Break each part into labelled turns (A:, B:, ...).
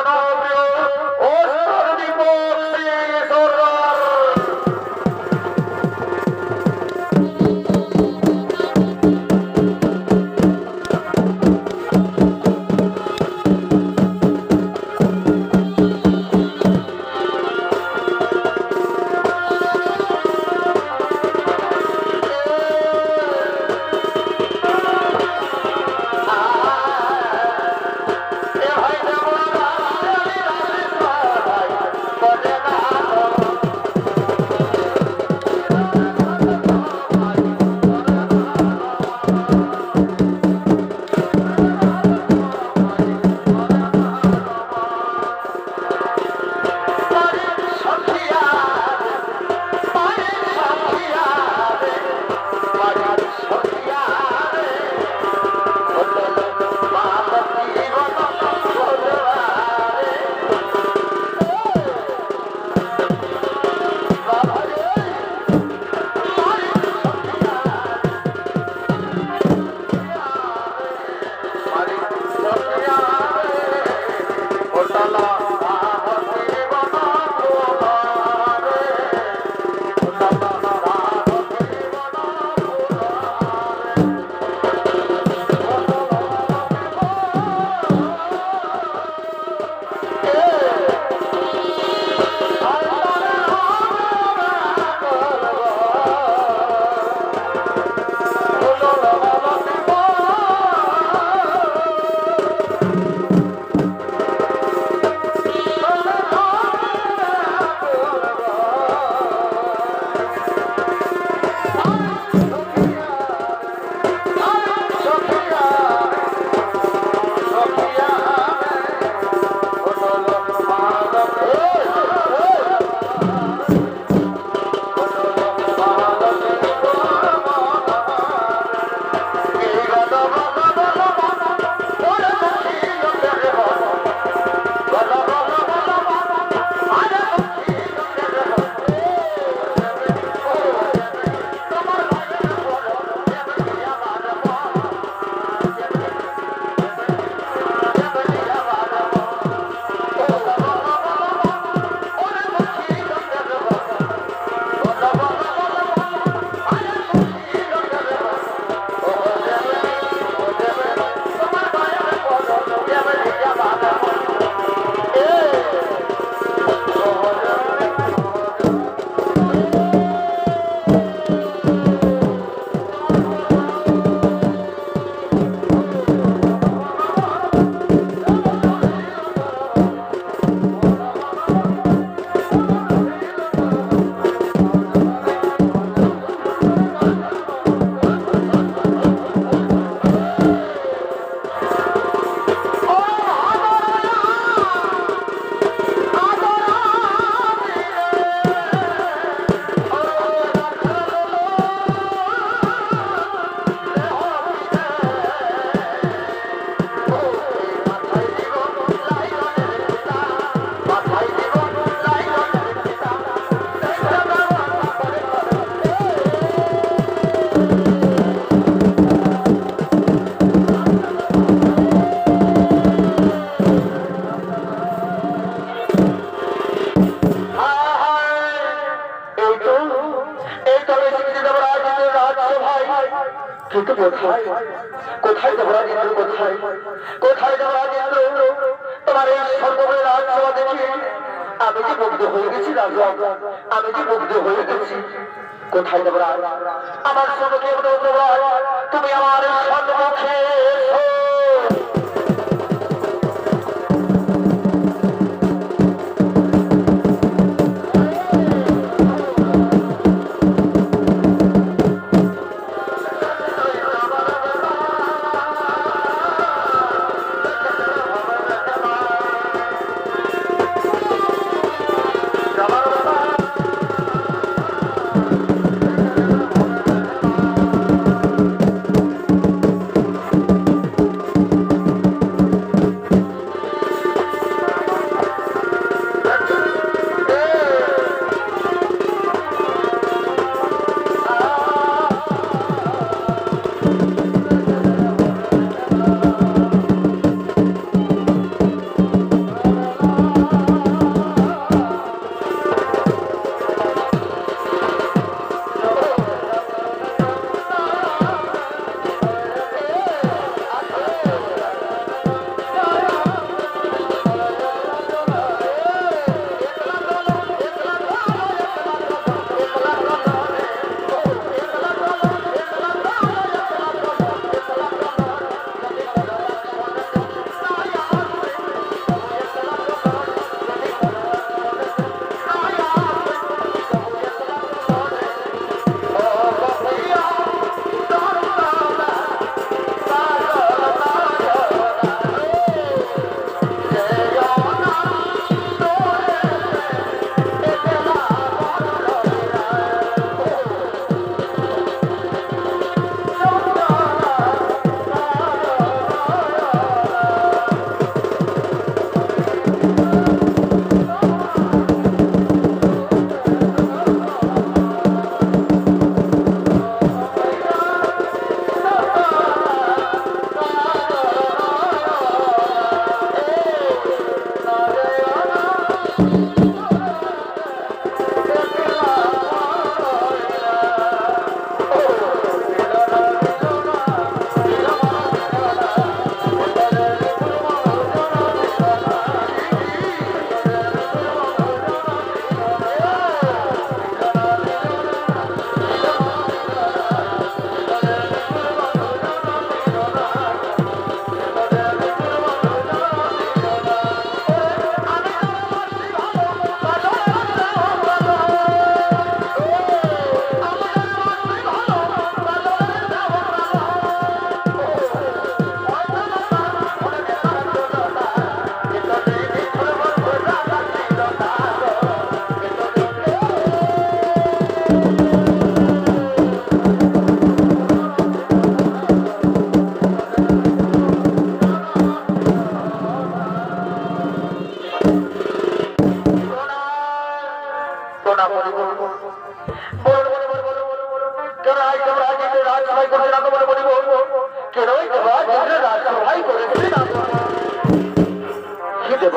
A: জনপ্রিয় ওস্তাদ দীপক সিং সরকার।
B: কিন্তু কোথায় কোথায় দেবরাজেন্দ্র, কোথায় কোথায় দেবরাজেন্দ্র? তোমার এই সর্বময় রাজসভা দেখি আমি যে মুগ্ধ হয়ে গেছি রাজা, আমি যে মুগ্ধ হয়ে গেছি। কোথায় দেবরাজ? আমার সম্মুখে তুমি আমার সম্মুখে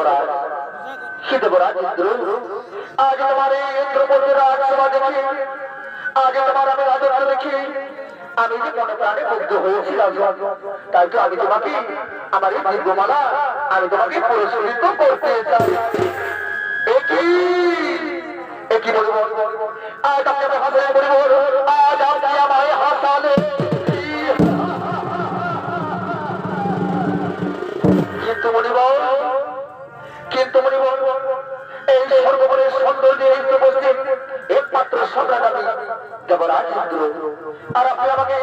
B: দেবরাজ হে দেবরাজ ইন্দ্র, আজ তোমার এই ইন্দ্রপতি রাজসভা দেখি, আজ তোমার আমি রাজত্ব দেখি, আমি যে মনে প্রাণে মুগ্ধ হয়েছি রাজন। তাই তো আমি তোমাকে আমার এই দিব্যমালা আমি তোমাকে পুরস্কৃত করতে চাই। একই বলব, আজ আমি হাসে বলব, আজ আপনি আমায় হাসালে। কিন্তু বলিব, এই সর্বোপরি সৌন্দর্য উপস্থিত একমাত্র সম্রাট আমি দেবরাজ ইন্দ্র, আর আপনি আমাকে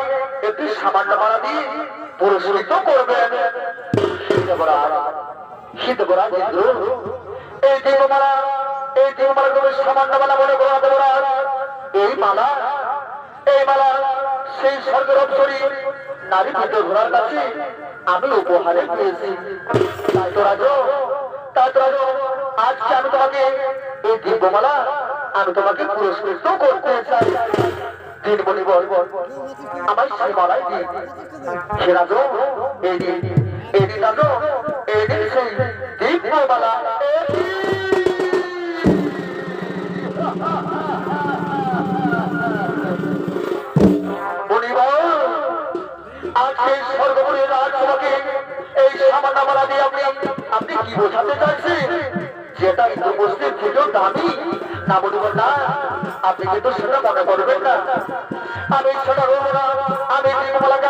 B: একটি সামান্য মালা দিয়ে পুরস্কৃত করবেন। দেবরাজ ইন্দ্র, এই দেবমালা তুমি সামান্য মালা মনে করো না দেবরাজ। এই মালা সেই স্বর্গের অপসরী নারী ভিতর ঘোড়ার কাছে আমি উপহারে পেয়েছি। তাই তো রাজ, আজকে আমি তোমাকে এই দিব্যমালা আমি তোমাকে পুরস্কৃত করতে চাই। দিন বলি বল আমার সেই মালাই দিন। সে রাজ, এই দিন রাজ, এই দিন সেই দিব্যমালা। আজকে সর্বোপরি রাজসভাকে এই সামান্য মালা দিয়ে আপনি কি বোঝাতে চাইছেন? যেটা উপস্থিত থেকেও দামি না বলব না, আপনি কিন্তু সেটা মনে করবেন না। আমি সেটা বলবো না, আমি দীপমালাকে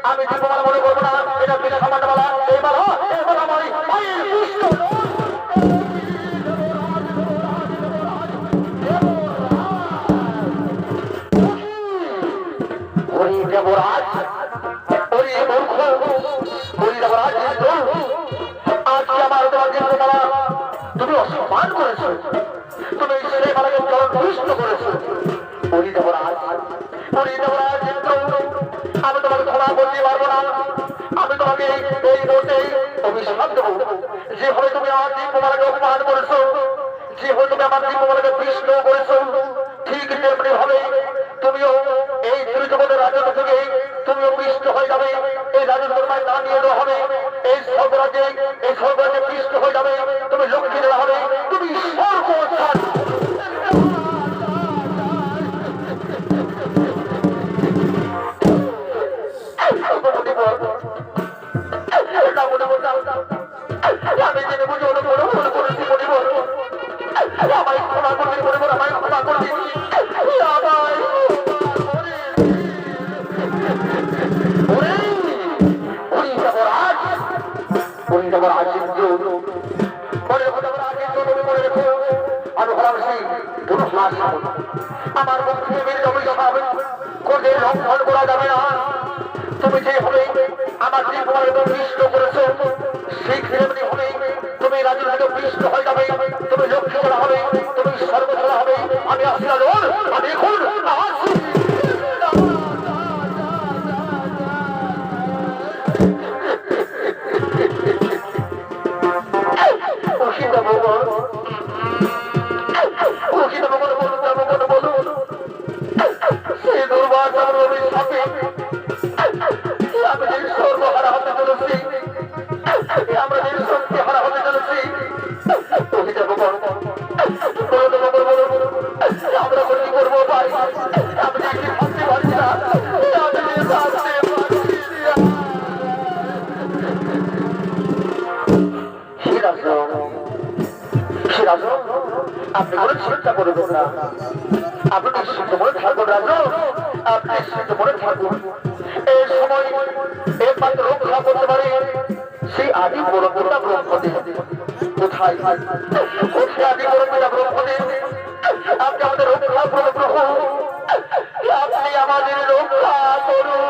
B: আমি দীপমালা মনে করবো না। এটা কি সামান্য মালা? এই মালা আমার মায়ের পুষ্ট। হরি দেবরাজ, হরি মূর্খ, হরি দেবরাজ ইন্দ্র, আজকে আমার তোমার দীপমালা তুমি অসম্মান করেছো, তুমি সেই মালাকে দুষ্ট করেছো। হরি দেবরাজ ইন্দ্র, আমি তোমাকে ক্ষমা করতে পারবো না। আমি তোমাকে এই মুহূর্তে অভিশাপ দেবো। যেভাবে তুমি আমার দীপমালাকে অপমান করেছো, যেভাবে তুমি আমার দীপমালাকে দুষ্ট করেছো, ঠিক তেমনি ভাবে তুমিও এই ত্রিজগতের রাজত্ব থেকে তুমিও পিষ্ট হয়ে যাবে। এই রাজত্ব তোমায় না নিয়ে দেওয়া হবে। এই স্বর্গরাজ্যে পিষ্ট হয়ে যাবে। তুমি লক্ষ্মী দেওয়া হবে, তুমি স্বর্গ আমি জেনে বুঝে অনেক বড় ভুল করেছি। আমায় ক্ষমা করবি, আমায় ক্ষমা করবি। আমার পক্ষে লঙ্ঘন করা যাবে না। তুমি যেভাবে আমার জীবনের পিষ্ট করেছো, সেই তেমনি হবে তুমি রাজনীতি পিষ্ট হয়ে যাবে। তুমি লক্ষ্য করা হবে, তুমি সর্বছড়া হবে। আমি আসি রাজ, আমি এখন আসি। আমি যে সর্বহারা হতে চলেছি, আমরা যে শক্তি হারা হতে চলেছি, আমরা কি করবো ভাই? আমি যে কি ভাবতে পারছি না, আপনি কোনো চিন্তা করবেন না। আপনি নিশ্চিন্ত মনে থাকুন রাজ, আপনি নিশ্চিন্ত মনে থাকুন। এই সময় একমাত্র রক্ষা করতে পারে সেই আদি পরম্পরা ব্রহ্মদেব। কোথায় আদি পরম্পরা ব্রহ্মদেব? আপনি আমাদের রক্ষা করুন প্রভু, আপনি আমাদের রক্ষা করুন।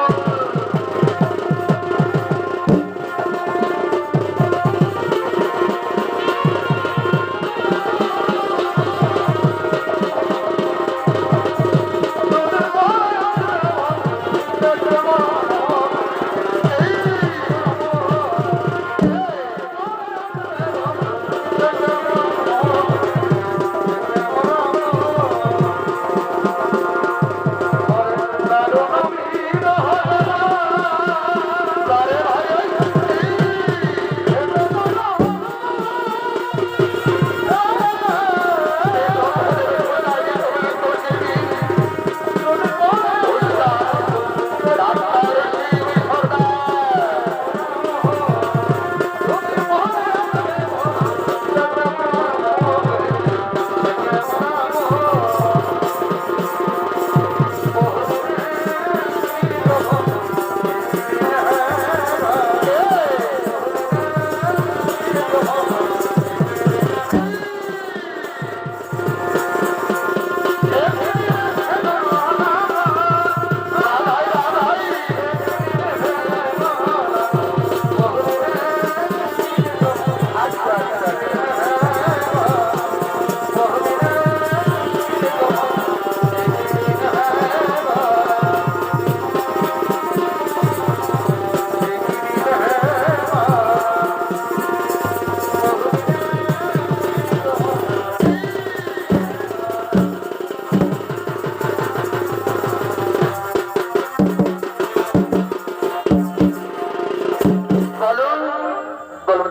B: বলুন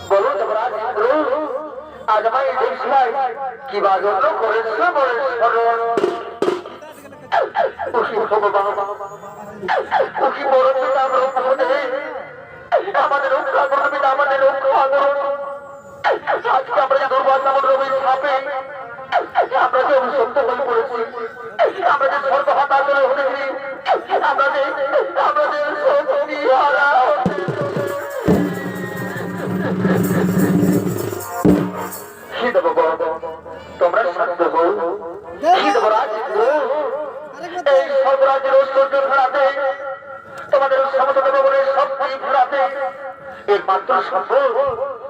B: বলুন যুবরাজ ইন্দ্র, আজ আমায় এই দেশলাই কি বাজন্য করেছে বলে স্মরণ। উকি ভগবান, উকি বড় পিতা ব্রহ্মদেব, আমাদের রক্ষা করুন পিতা, আমাদের রক্ষা করুন। আজকে আমরা যে দুর্বল নামক রবি সাপে আমরা যে অভিশপ্ত হয়ে পড়েছি, আমরা যে সর্ব হতাশলে হতেছি, আমরা যে শক্তি হারা। তোমরা শান্ত হও। এই সর্বরাজ্যের ঐশ্বর্য ফেরাতে, তোমাদের সমস্ত দেবগণের শক্তি ফেরাতে একমাত্র সম্ভব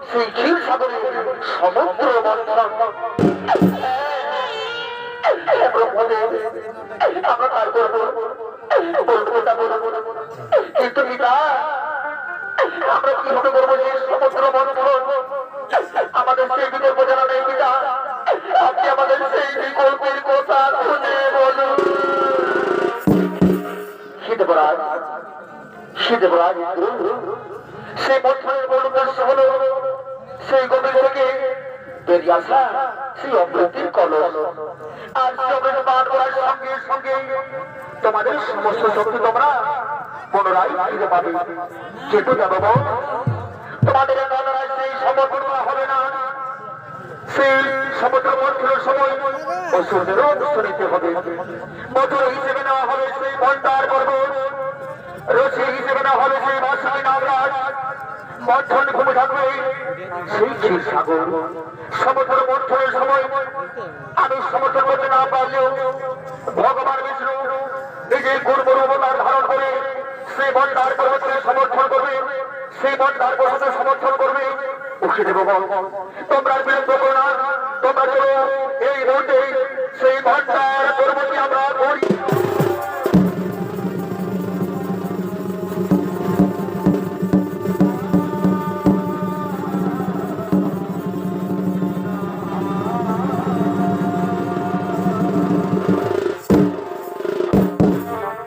B: সেই ক্ষীর সাগরে সমুদ্র মন্থন। আমরা তার করবো, কিন্তু পিতা আমরা কিভাবে করবো যে সমুদ্র মন্থন? আমাদের সেই বিকল্প জানা নেই পিতা, আপনি আমাদের সেই বিকল্পের কথা শুনে বলুন। দেবরাজ সেই মন্থনের মূল উদ্দেশ্য হল সেই গভীর থেকে বেরিয়ে আসা সেই অমৃতের কলস। আর অমৃত পান করার সঙ্গে সঙ্গে তোমাদের সমস্ত শক্তি তোমরা পুনরায় ফিরে পাবে। কিন্তু দেবব, তোমাদের পুনরায় সেই সমর্পণ করা হবে না। সেই সমুদ্র মন্থনের সময় অসুরদেরও অবস্থা নিতে হবে। মধুর হিসেবে নেওয়া হবে সেই ভণ্ডার পর্বত, রসি হিসেবে নেওয়া হবে সেই বাসায় নাগরাজ, মন্থন ভূমি থাকবে সেই ক্ষীর সাগর। সমুদ্র মন্থনের সময় আমি সমুদ্র করতে না পারলেও ভগবান বিষ্ণু নিজের গুরুবর অবতার ধারণ করে সেই ভণ্ডার পর্বতকে সমর্থন করবে, সেই ভণ্ডার পর্বতের সমর্থন করবে। উঠে দেব, তোমরা বিলম্ব করো না, তোমরা চলো এই মুহূর্তে সেই ভণ্ডার পর্বতকে আমরা করি।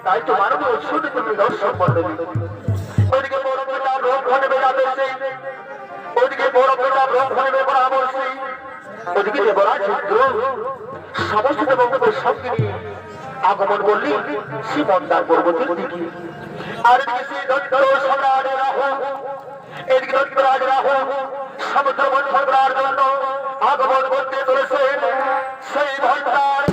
B: তাই তো মানব শুনে তুমি দর্শন করবে। ওইদিকে বড় পিতা ব্রহ্ম নেমে যাবে, ওইদিকে বড় পিতা ব্রহ্ম নেমে পরামর্শী, ওইদিকে দেবরাজ ইন্দ্র সমস্ত দেবতাদের সঙ্গে নিয়ে আগমন করলি শ্রী মন্দার পর্বতের দিকে। আর এদিকে শ্রী দত্ত সম্রাট রাহু, এদিকে দত্তরাজ রাহু সমুদ্র মন্থন করার জন্য আগমন করতে চলেছেন সেই ভণ্ডার।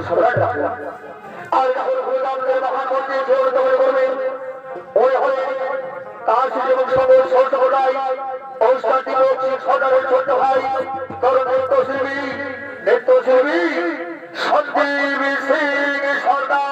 B: সম্রাট রাহু আর রাহুল ভূমিকার মহান মন্ত্রী করবে। ওই হলে কাশী এবং সবর সরকার অনুষ্ঠানটি সরকারের ছোট ভাই তরুণ নৃত্যশিল্পী সন্দীপ সিং সরকার।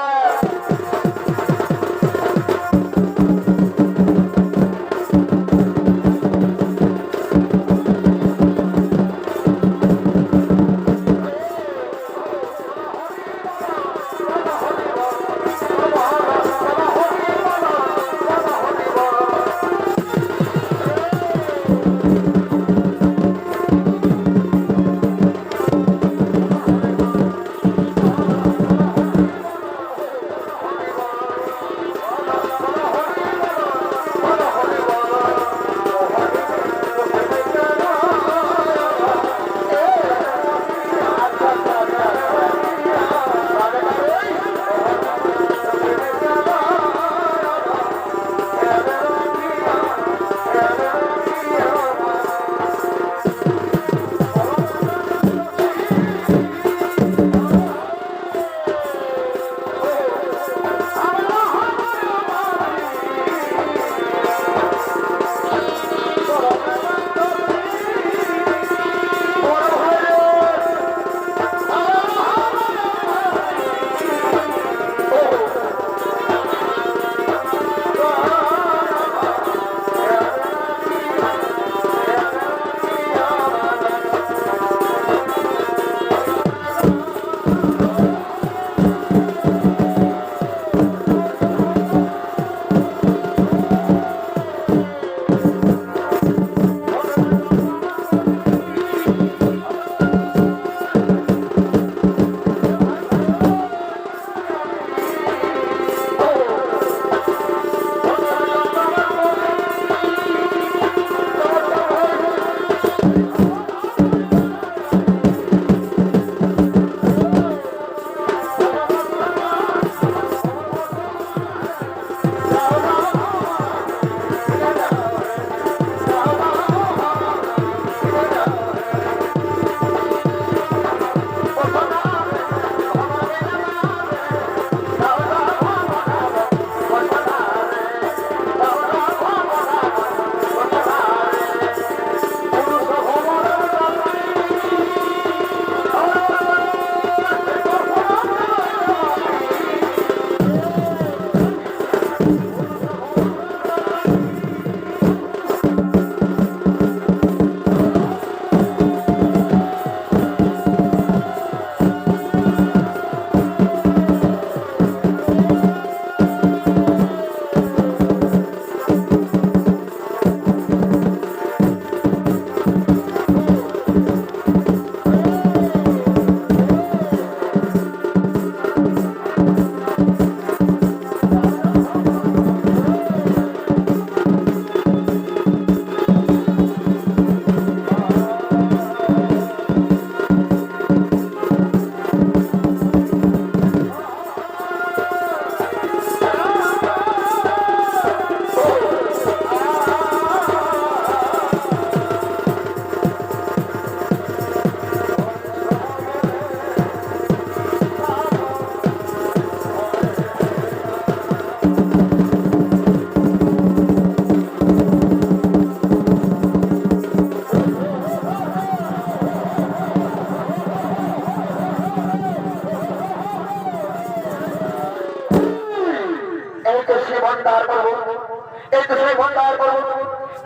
B: তো সেই ভণ্ডার করবো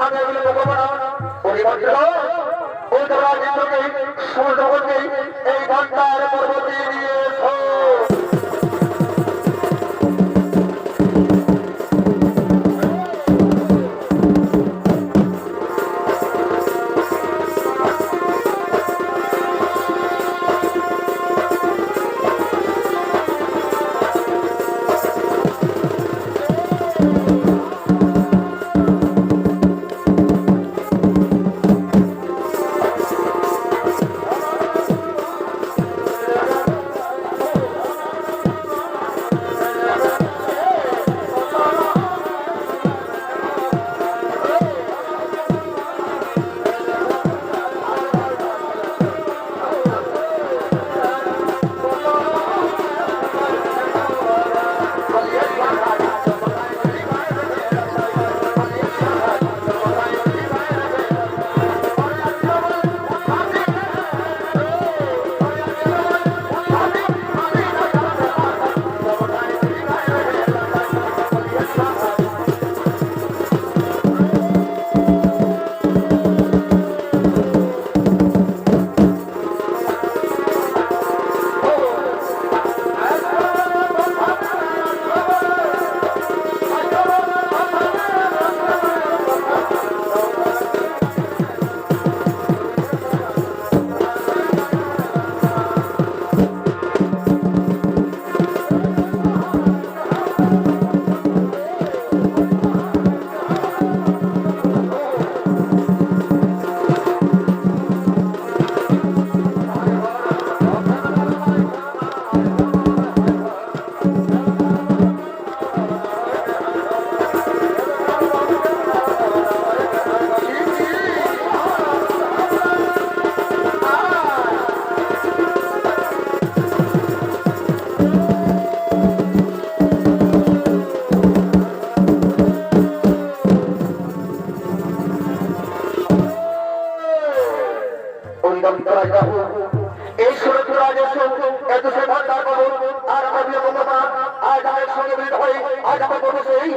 B: আমি এগুলো বলবো না ওই ভদ্র ওই ধরা জিন্দকে সমুদ্র করতে এই ভণ্ডার পর্বতে নিয়ে এসো এই সুরক্ষিত এত সে ভণ্ডার করবো আর আমি বলবো না আজ আমার সঙ্গে মিলিত হয়ে আজ আমার বলবো সেই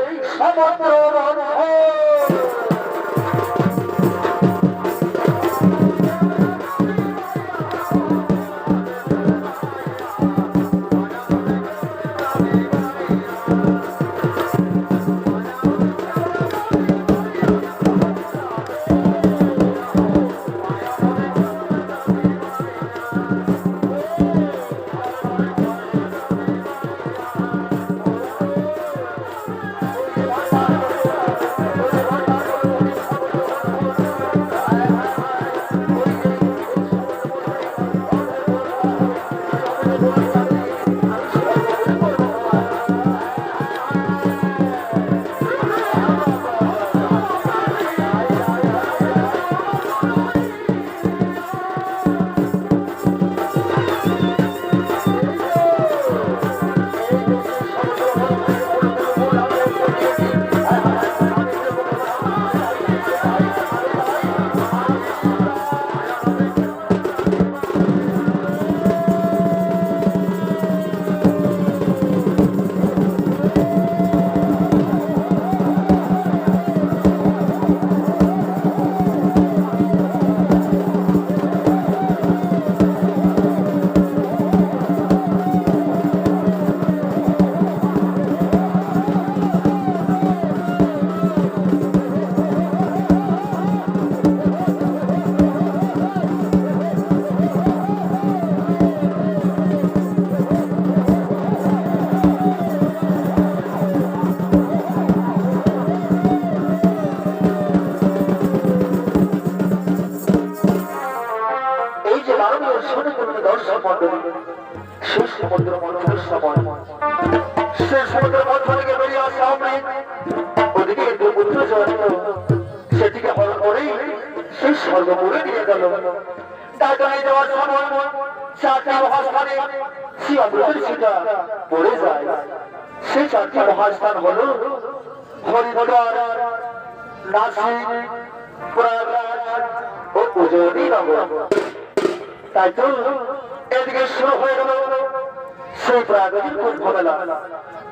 B: সমগ্র সেই সমুদ্র মন্থনের সময় সেই সমুদ্র মন্থন থেকে বেরিয়ে আসে অমৃত ওদিকে দুপুত্র জন্ম সেটিকে হরণ করেই সেই স্বর্গপুরে নিয়ে গেল দাঁড়ায় যাওয়ার সময় চারটি মহাস্থানে সেই অমৃতের সেটা পড়ে যায় সেই চারটি মহাস্থান হলো হরিদ্বার নাসিক প্রয়াগরাজ ও উজ্জয়িনী নগর তাই তো এদিকে শুরু হয়ে গেল সেই প্রাগতিক কুম্ভ মেলা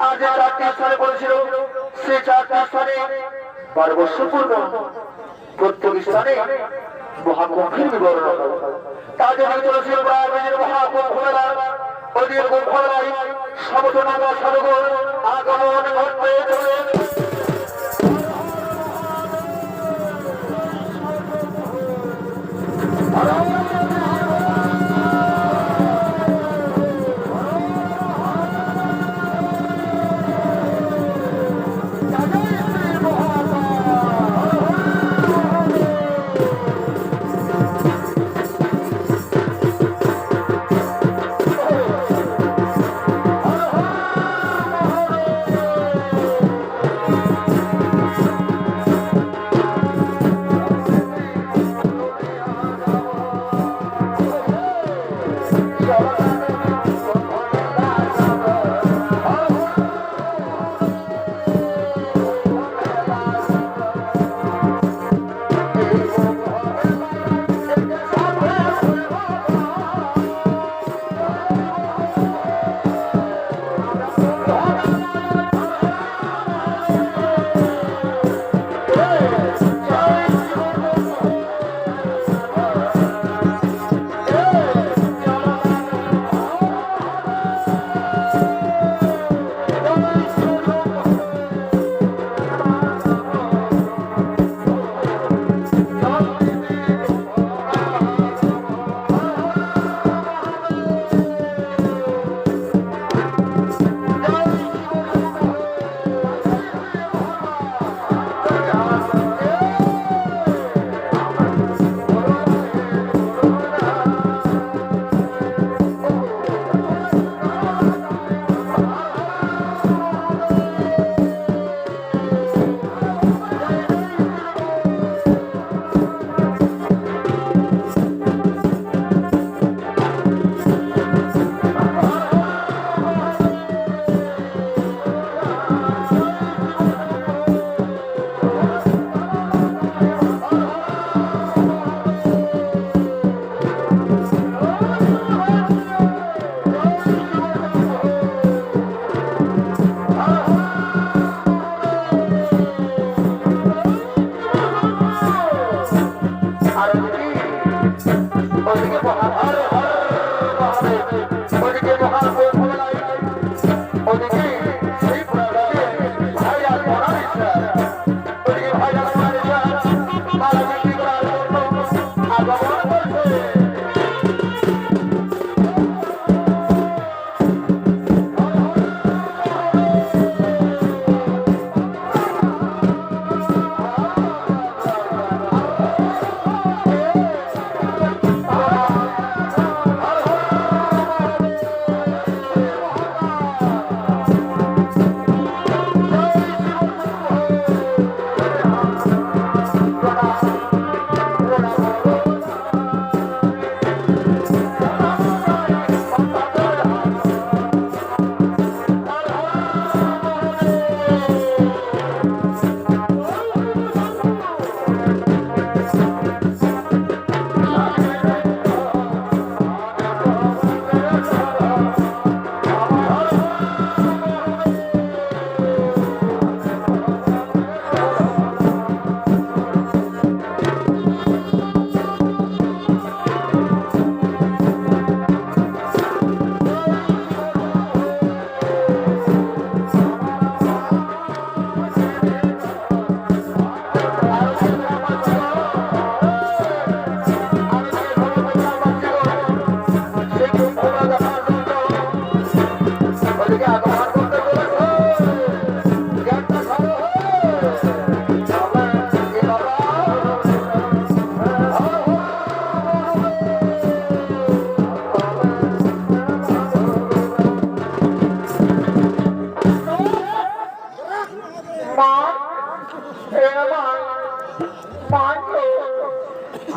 B: আজ চারটি স্থানে পড়েছিল সেই চারটি স্থানে পার্বশ্যপূর্ণ প্রত্যেক স্থানে মহাকুম্ভের বিবরণ তার জন্য চলেছিল প্রয়াগরাজের মহাকুম্ভ মেলা ওদের কুম্ভ মেলায় সমতনাগা সাধুগণ আগমন ঘটতে চলেছে।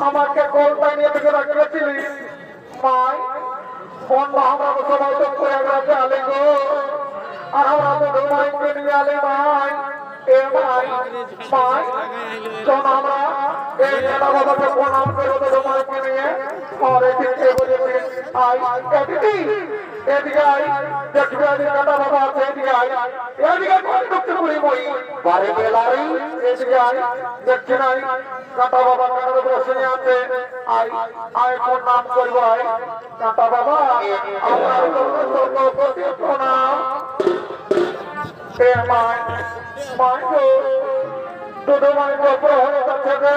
A: আমাকে কলকাতা নিয়ে থেকে রাখিয়েছিলি মাই কোন আমরা সবাই তো প্রয়াগরাজে আলে গো আর আমরা তো ঘুমাইকে নিয়ে আলে মাই এ মাই মাই চল আমরা এই কাটা বাবাকে প্রণাম করে তো তোমাকে নিয়ে আর এদিকে বলেছে আই এদিকে আই দেখবে এদিকে কাটা বাবা আছে এদিকে আই এদিকে কোন করতে করি মই বারে বেলারি এদিকে আই দেখছেন আই কাটা বাবা কাটার বসে আছে আই আই প্রণাম করবো আই কাটা বাবা আমার সর্বপ্রতি প্রণাম এ মাই মাই গো দুটো মাই গল্প হয়ে যাচ্ছে রে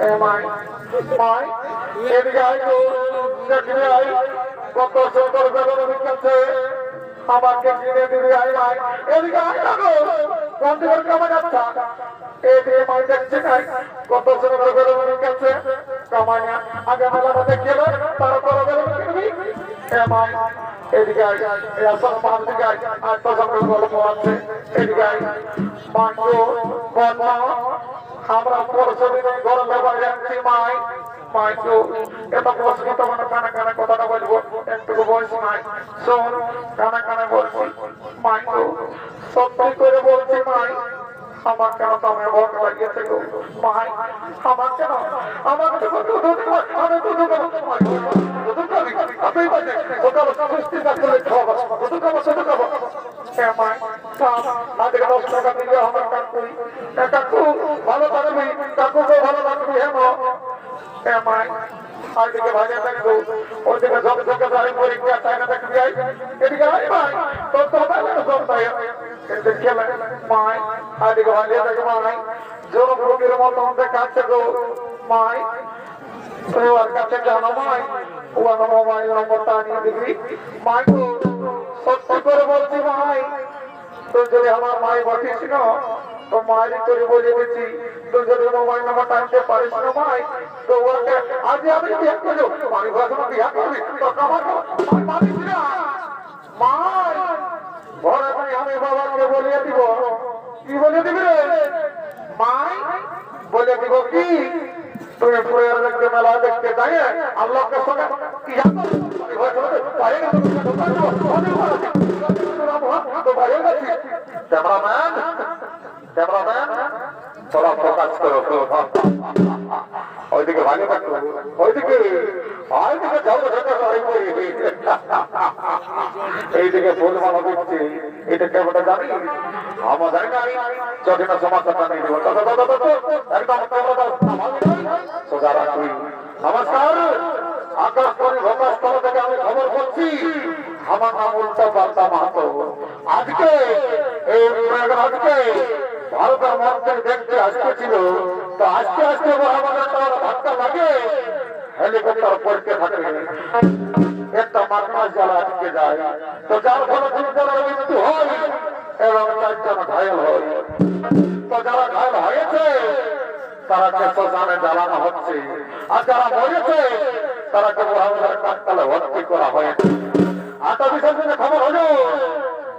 A: এ মাই মাই এদিকে আই গো দেখবে আই কত সুন্দর বেদনা বিকাচ্ছে আমাকে কিনে দিবি আই মাই এদিকে আই না গো বন্ধুদের কেমন যাচ্ছে এদিকে মাই দেখছে নাই কত সুন্দর বেদনা বিকাচ্ছে কামাইয়া আগে মেলাটা দেখছিল তারপর বেদনা কিনবি এ মাই এদিকে আই এই আসল পাঁচ দিকে আই আর তো সঙ্গে গল্প আছে এদিকে আই মাংস বন্যা আমরা পরশু দিনে গরমে বাড়ি যাচ্ছি মাই মাইকো এত বসবি তখন কানে কানে কথাটা বলবো একটুকু বয়স নাই শোন কানে কানে বলছি মাইকো সত্যি করে বলছি মাই আমার কেন তোমার ভোগ লাগিয়েছে গো মাই আমার কেন আমাকে তো দুধ আমি দুধ খাবো দুধ খাবি আপনি বাজে সকাল সুস্থি থাকলে খাবো দুধ খাবো মাই আজকে 10 টাকা দিলে আমার কাকু ভালো থাকবি কাকুকে ভালো থাকবি হ্যাঁ মাই আজকে ভাজা থাকবো ওদিকে সব থেকে সারি পরীক্ষা চাই না থাকবি এদিকে আই মাই তোর তো ভালো সব তাই এদিকে মাই আজকে ভাজা থাকবো মাই জোর রোগীর মতো আমাদের কাছে গো মাই ওর কাছে জানো মাই ও আমার মোবাইল নম্বরটা নিয়ে দিবি মাই সত্যি করে বলছি মাই তুই যদি আমার মাই বটিস না তো মায়ের করে বলে দিচ্ছি তুই যদি মোবাইল নাম্বার টানতে পারিস না মাই তো ওকে আজ আমি বিয়ে করবো মাই ভাষণ বিয়ে করবি তো আমার মানিস না মাই ঘরে ভাই আমি বাবাকে বলিয়ে দিব কি বলে দিবি রে মাই বলে দিব কি তুমি ফুয়ের দেখতে মেলা দেখতে যাই আল্লাহকে সঙ্গে কি জানো ক্যামেরাম্যান তোরা ফোকাস করো ওইদিকে ভালো থাকতো ওইদিকে যাবো এইদিকে ফুল মালা দিচ্ছি এটা কেমনটা জানি আমার জানি না যখন সমাচারটা নিয়ে দেবো একদম সোজা রাখবি নমস্কার আকাশবাণী ভোকাস্থল থেকে আমি খবর করছি আমার নাম উল্টা পাল্টা মাহাতো আজকে এই আজকে ভারতের মধ্যে দেখতে আসতেছিল তো আস্তে আস্তে আমাদের ধাক্কা লাগে হেলিকপ্টার পড়তে থাকে একটা মার্কাজ জ্বালা আটকে যায় তো যার ফলে দুজনের মৃত্যু হয় এবং 4 জন ঘায়ল হয় তো যারা ঘায়ল হয়েছে তারাকে শ্মশানে জ্বালানো হচ্ছে আর যারা মরেছে তারাকে মোহাম্মদের কাকতালে ভর্তি করা হয়েছে আটা বিসর্জনের খবর হলো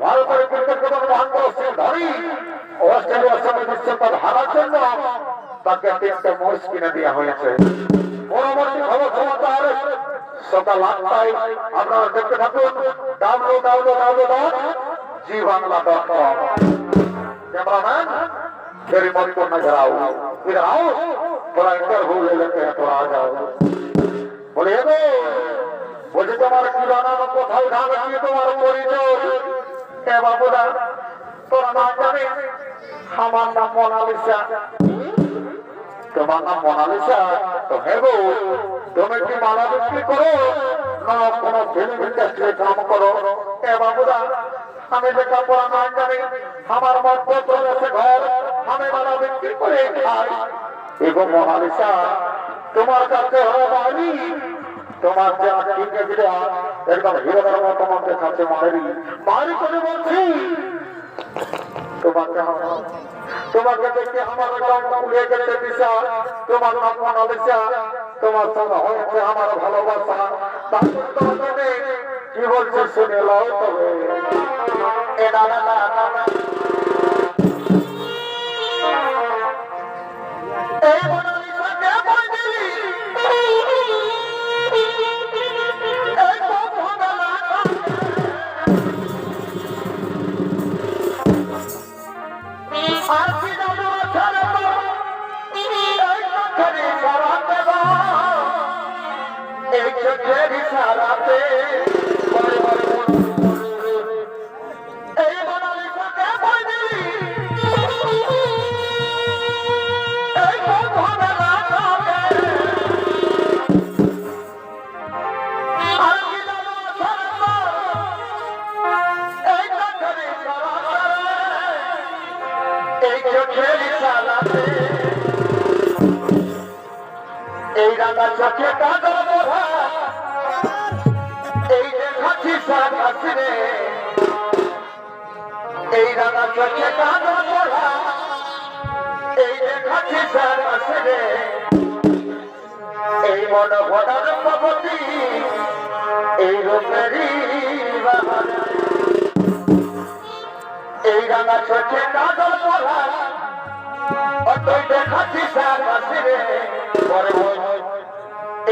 A: ভারতের ক্রিকেট কোচ মহেন্দ্র সিং ধোনি অস্ট্রেলিয়ার সঙ্গে বিশ্বকাপ হারার জন্য তাকে 3টে মোষ কিনে দেওয়া হয়েছে পরবর্তী খবর সমাচার সকাল 8টায় আপনারা দেখতে থাকুন www.zbangla.com कैमरामैन मेरी मन को नजर आओ इधर आओ थोड़ा इंटरव्यू ले लेते हैं थोड़ा आ जाओ बोलिए तो मुझे तुम्हारे किराना में कोথায় ধান দিয়ে তোমার পরিচয় কে বাবুদা তোরা না জানে আমার নাম মোনালিসা তোমার নাম মোনালিসা তো হে গো তুমি কি মালা বিক্রি করো না কোনো ফিল্ম ইন্ডাস্ট্রি কাম করো কে বাবুদা আমি লেখাপড়া না জানি আমার মত রয়েছে ঘর আমি মালা বিক্রি করে খাই এগো মোনালিসা তোমার কাছে বাড়ি তোমার যে আটকে দিলে একদম হিরোদের মতো মধ্যে কাছে বাড়ি করে বলছি তোমাকে দেখে আমার উড়ে গেছে দিশা তোমার নাম মোনালিসা তোমার সঙ্গে হয়েছে আমার ভালোবাসা তারপর তোমাকে কি বলছে শুনে লও তবে এই মোনালিসাকে বল দিলি আর কি জানো
B: এই চোখের ইশারাতে এই মোনালিসাকে ভয় দিলি এই ভবে লাগাবে আর কি জানো সরবা এই চোখের ইশারাতে এই চোখের ইশারাতে এই রাঙা চোখে কাজল পড়া এই দেখাচ্ছি সারাকাশি রে এই রাঙা চোখে কাজল পড়া এই দেখাচ্ছি সারাকাশি রে এই মন ভরা রূপবতী এই রূপেরই বাহার এই রাঙা চোখে কাজল পড়া তুই দেখাচ্ছি সারাকাশি রে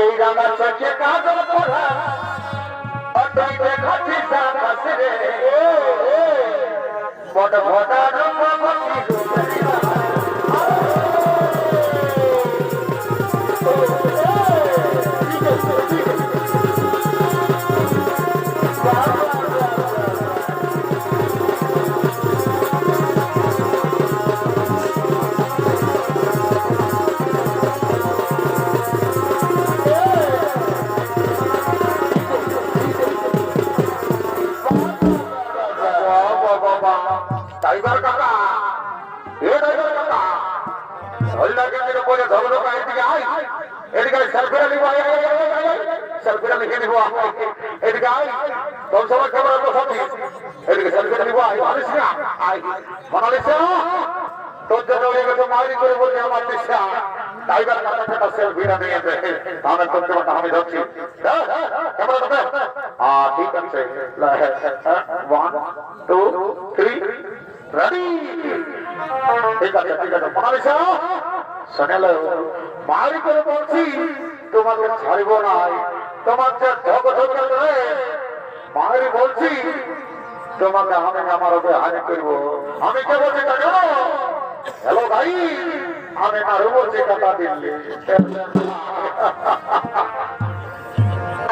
B: এই রাঙা চোখে কাজল পড়া তুই দেখাচ্ছি সারাকাশি রে বড় ভরা রূপবতী রূপেরই ড্রাইভার কাকা এ ড্রাইভার কাকা হলদার কেন্দ্রের উপরে ঝগড়ো কা এদিকে আয় এদিকে সেলফিটা নিব আয় সেলফিটা লিখে নিব এদিকে আয় তোর সবার ক্যামেরা বসাচ্ছি এদিকে সেলফিটা নিব আয় মারিস না আয় মোনালিসা তোর জন্য ওই মারি করে বলছি আমার দিশা ড্রাইভার কাকা একটা সেলফিটা নিয়ে দে আমি তোর ক্যামেরাটা আমি ধরছি ক্যামেরা ধরে ঠিক আছে 1 2 3 রেডি ঠিক আছে মোনালিসা শোনালো মারি করে বলছি তোমাকে ছাড়ব না তোমার যে ঝগড়া করে মারি বলছি তোমাকে আমি আমার উপরে হানি করব আমি কে বলছি জানো হ্যালো ভাই আমি মারু বলছি কথা দিল্লি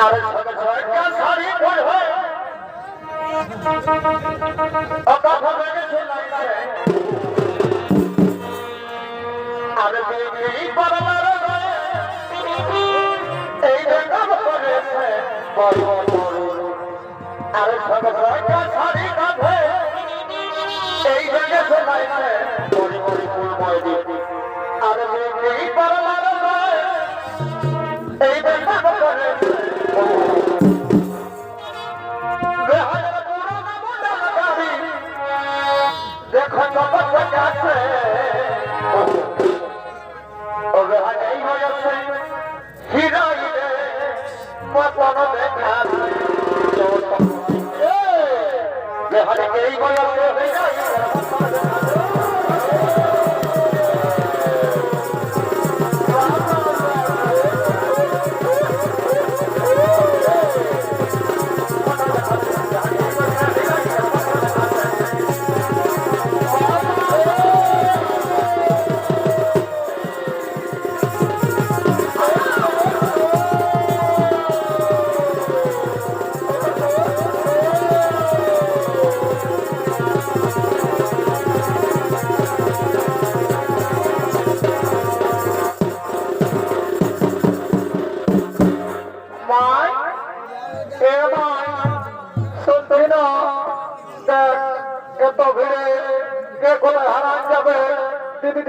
B: আরে ছয়টা শাড়ি পরে কথা ভেবে গেছে লাইছে আরে বেবি বড়বার এই দেখা করেছে বড় আরে ছয়টা শাড়ি কাঁধে এই গেছে লাইছে বড় বড় ফুলময় দিদি আরে বেবি বড়বার এই দেখা করেছে দেখো জগৎ আছে ওরে হাই হয়েছে হিরাই রে পতন দেখাছে রে হাই এই হয়েছে হিরাই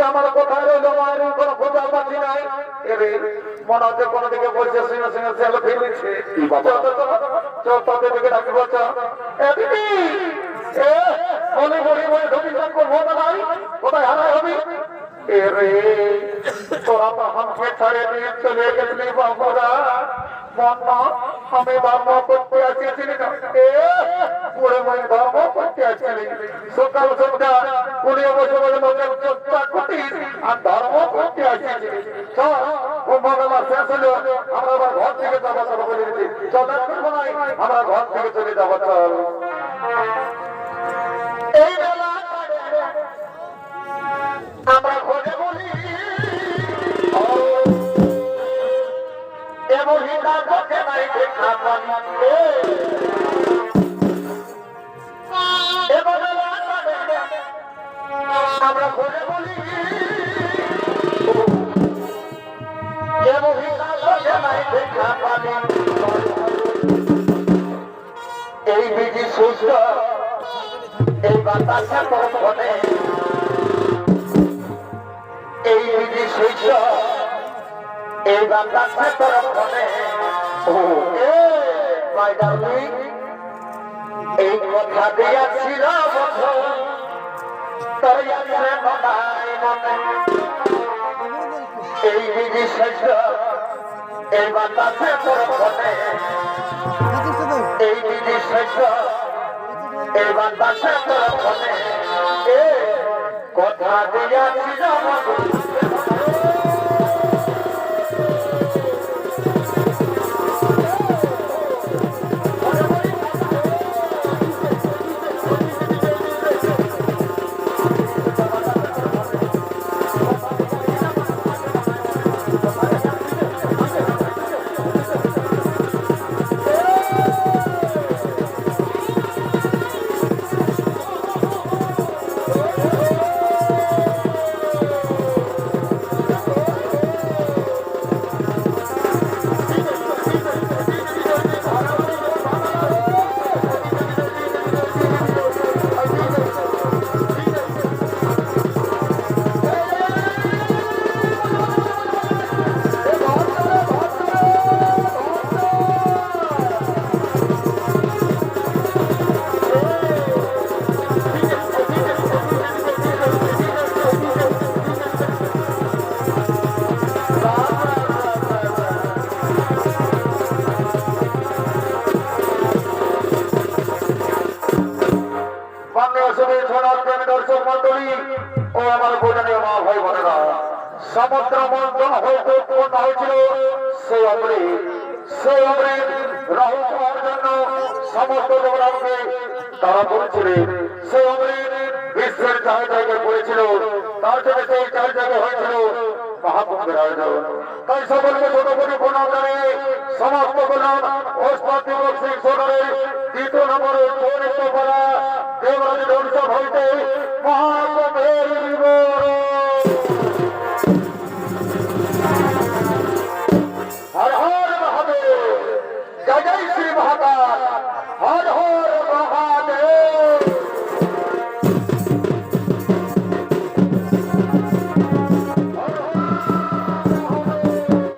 B: আমার কোথায় রইল মায়ের কোনো খোঁজা পাচ্ছি নাই মনে হচ্ছে কোনো দিকে বলছে সিনে সিনে সেলফি নিচ্ছে তাদের দিকে ডাকি বলছ মনে বলি বলে ধরিষ্ঠান করবো না ভাই কোথায় হারাই হবি রে তোরা তো আমাকে ছাড়ে দিয়ে চলে গেছিলি বাবুরা আমি ধর্ম করতে আসিয়েছিলি না পুরে মনে ধর্ম করতে আসছিলি সকাল সন্ধ্যা পুড়িয়ে বসে বলে লোকের চেষ্টা করিস আর ধর্ম করতে আসিয়েছিলি চল কুম্ভমেলা শেষ হলো আমরা আবার ঘর থেকে যাবো চলো বলে দিচ্ছি চল আমরা ঘর থেকে চলে যাবো চল এই বেলা আমরা ঘরে বলি এমন হিন্দা দেখা পাবে আমরা ঘুরে বলি দেখা পাবে এই বিধি সুস্থ এই বাতাসে পথে এই বিধি সুস্থ এই বাতাসে পথে এই কথা দিয়েছিল এই বিধি সুস্থ এই বাতাসে পথে এই বিধি সুস্থ এই বাতাসে পথে কথা দিয়েছিল দর্শক মন্ডলী ও আমার বোঝানীয় মা ভাই বোনেরা সমুদ্র মন্থন হয়তো উৎপন্ন হয়েছিল সেই অমৃত রাহু খাওয়ার জন্য সমস্ত দেবরামকে তারা বলছিলেন সেই অমৃত বিশ্বের চার জায়গায় পড়েছিল তার জন্য সেই চার জায়গায় হয়েছিল মহাকুম্ভের আয়োজন তাই সকলকে ছোট করে প্রণাম জানিয়ে সমস্ত প্রণাম ওস্তাদ দিবস সিং সদরের দ্বিতীয় নম্বরের চৌরিত্র পাড়া দেবরাজ উৎসব হইতে মহাকুম্ভের বিবরণ